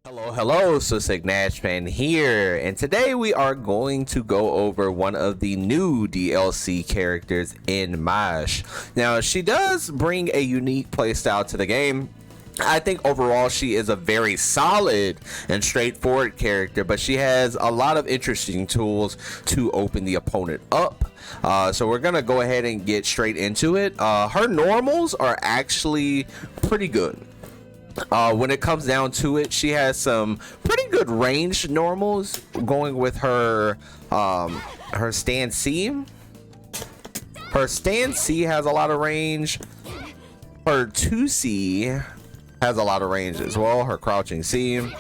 Hello, Susik Nashman here, and today we are going to go over one of the new DLC characters in MASH. Now, she does bring a unique playstyle to the game. I think overall she is a very solid and straightforward character, but she has a lot of interesting tools to open the opponent up. So we're gonna go ahead and get straight into it. Her normals are actually pretty good. When it comes down to it, she has some pretty good range normals going with her her stand C. Her stand C has a lot of range. Her 2C has a lot of range as well. Her crouching C.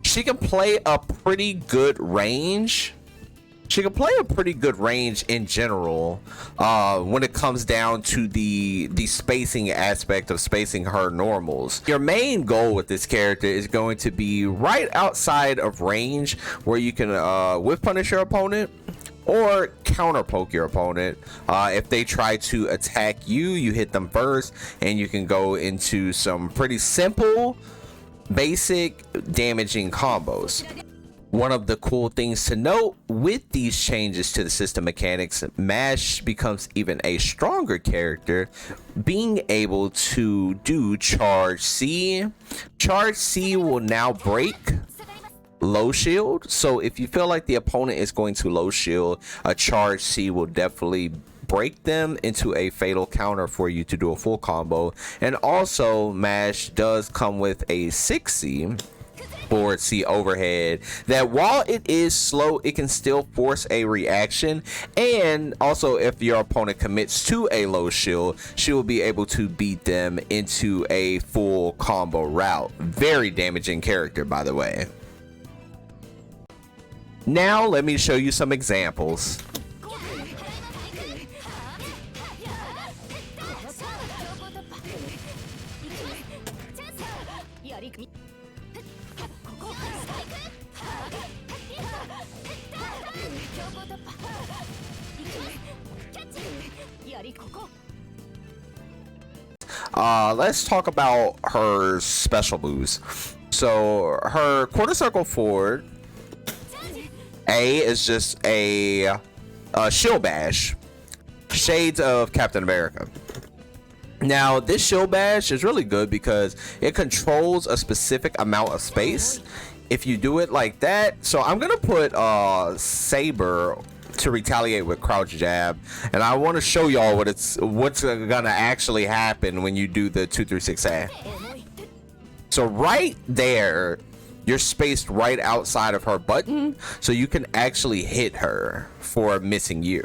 She can play a pretty good range. She can play a pretty good range in general when it comes down to the spacing aspect of spacing her normals. Your main goal with this character is going to be right outside of range where you can whiff punish your opponent or counter poke your opponent. If they try to attack you, you hit them first and you can go into some pretty simple, basic damaging combos. One of the cool things to note with these changes to the system mechanics, MASH becomes even a stronger character, being able to do charge C. Charge C will now break low shield, so if you feel like the opponent is going to low shield, a charge C will definitely break them into a fatal counter for you to do a full combo. And also MASH does come with a 6C forward C overhead that while it is slow, it can still force a reaction. And also if your opponent commits to a low shield, she will be able to beat them into a full combo route. Very damaging character, by the way. Now let me show you some examples. Let's talk about her special moves. So her quarter circle forward A is just a shield bash, shades of Captain America. Now this shield bash is really good because it controls a specific amount of space if you do it like that. So I'm gonna put Saber to retaliate with crouch jab, and I want to show y'all what's gonna actually happen when you do the 2-3-6A. So right there, you're spaced right outside of her button, so you can actually hit her for missing you.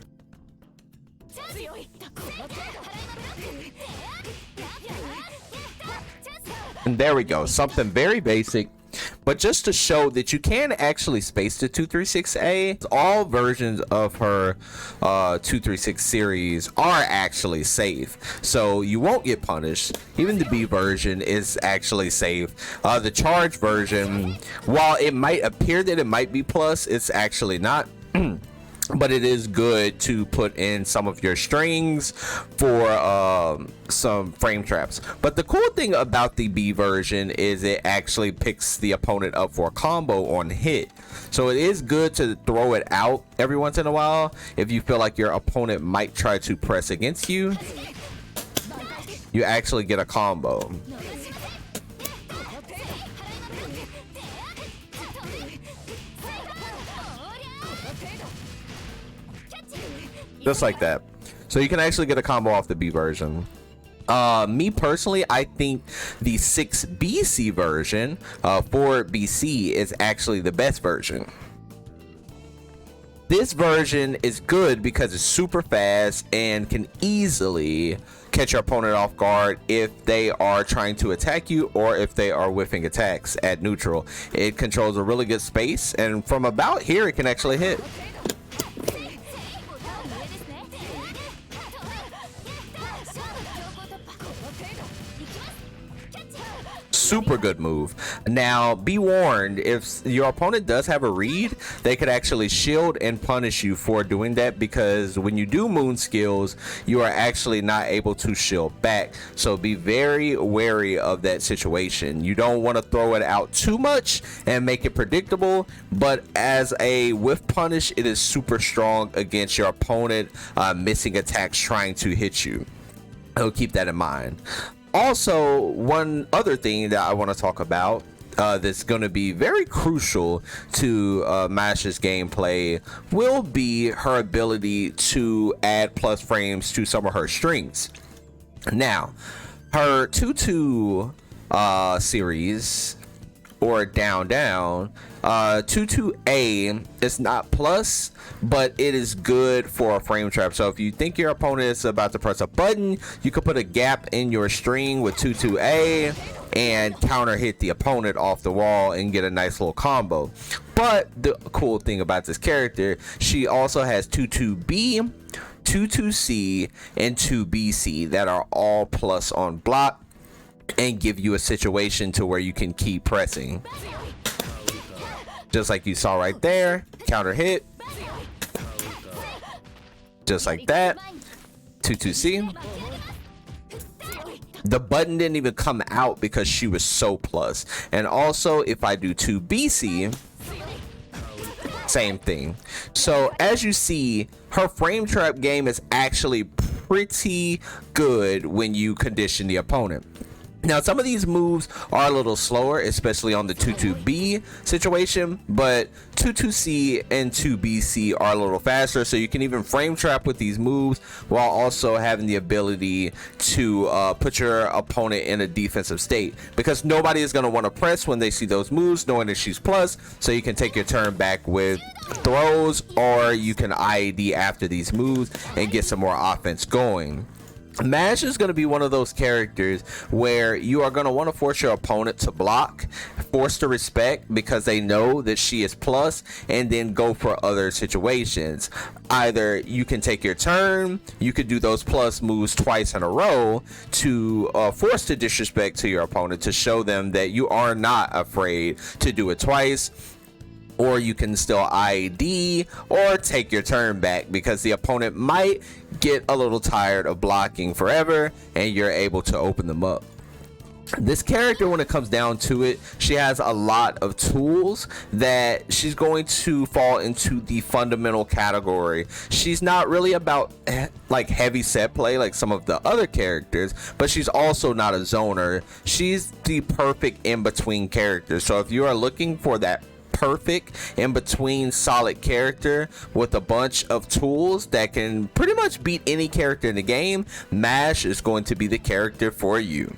And there we go, something very basic, but just to show that you can actually space the 2-3-6A. All versions of her 2-3-6 series are actually safe, so you won't get punished. Even the B version is actually safe. The charge version, while it might appear that it might be plus, it's actually not. But it is good to put in some of your strings for some frame traps. But the cool thing about the B version is it actually picks the opponent up for a combo on hit. So it is good to throw it out every once in a while if you feel like your opponent might try to press against you. You actually get a combo. Just like that. So you can actually get a combo off the B version. Me personally, I think the 6BC version, for BC, is actually the best version. This version is good because it's super fast and can easily catch your opponent off guard if they are trying to attack you or if they are whiffing attacks at neutral. It controls a really good space, and from about here it can actually hit. super good move. Now be warned, if your opponent does have a read, they could actually shield and punish you for doing that, because when you do moon skills, you are actually not able to shield back. So be very wary of that situation. You don't want to throw it out too much and make it predictable, but as a whiff punish, it is super strong against your opponent missing attacks trying to hit you. So keep that in mind. Also, one other thing that I want to talk about that's going to be very crucial to Mash's gameplay will be her ability to add plus frames to some of her strings. Now, her 2-2 series, or down 2-2A is not plus, but it is good for a frame trap. So if you think your opponent is about to press a button, you can put a gap in your string with 2-2A and counter hit the opponent off the wall and get a nice little combo. But the cool thing about this character, she also has 2-2B, 2-2C, and 2BC that are all plus on block and give you a situation to where you can keep pressing, just like you saw right there. Counter hit, just like that. 2-2C. The button didn't even come out because she was so plus. And also, if I do 2BC, same thing. So as you see, her frame trap game is actually pretty good when you condition the opponent. Now, some of these moves are a little slower, especially on the 2-2B situation, but 2-2C and 2BC are a little faster, so you can even frame trap with these moves while also having the ability to put your opponent in a defensive state, because nobody is going to want to press when they see those moves, knowing that she's plus, so you can take your turn back with throws, or you can IAD after these moves and get some more offense going. Mash is going to be one of those characters where you are going to want to force your opponent to block, force to respect, because they know that she is plus, and then go for other situations. Either you can take your turn, you could do those plus moves twice in a row to force to disrespect to your opponent, to show them that you are not afraid to do it twice. Or you can still IAD or take your turn back, because the opponent might get a little tired of blocking forever and you're able to open them up. This character, when it comes down to it, she has a lot of tools that she's going to fall into the fundamental category. She's not really about like heavy set play like some of the other characters, but she's also not a zoner. She's the perfect in-between character. So if you are looking for that perfect in between solid character with a bunch of tools that can pretty much beat any character in the game, Mash is going to be the character for you.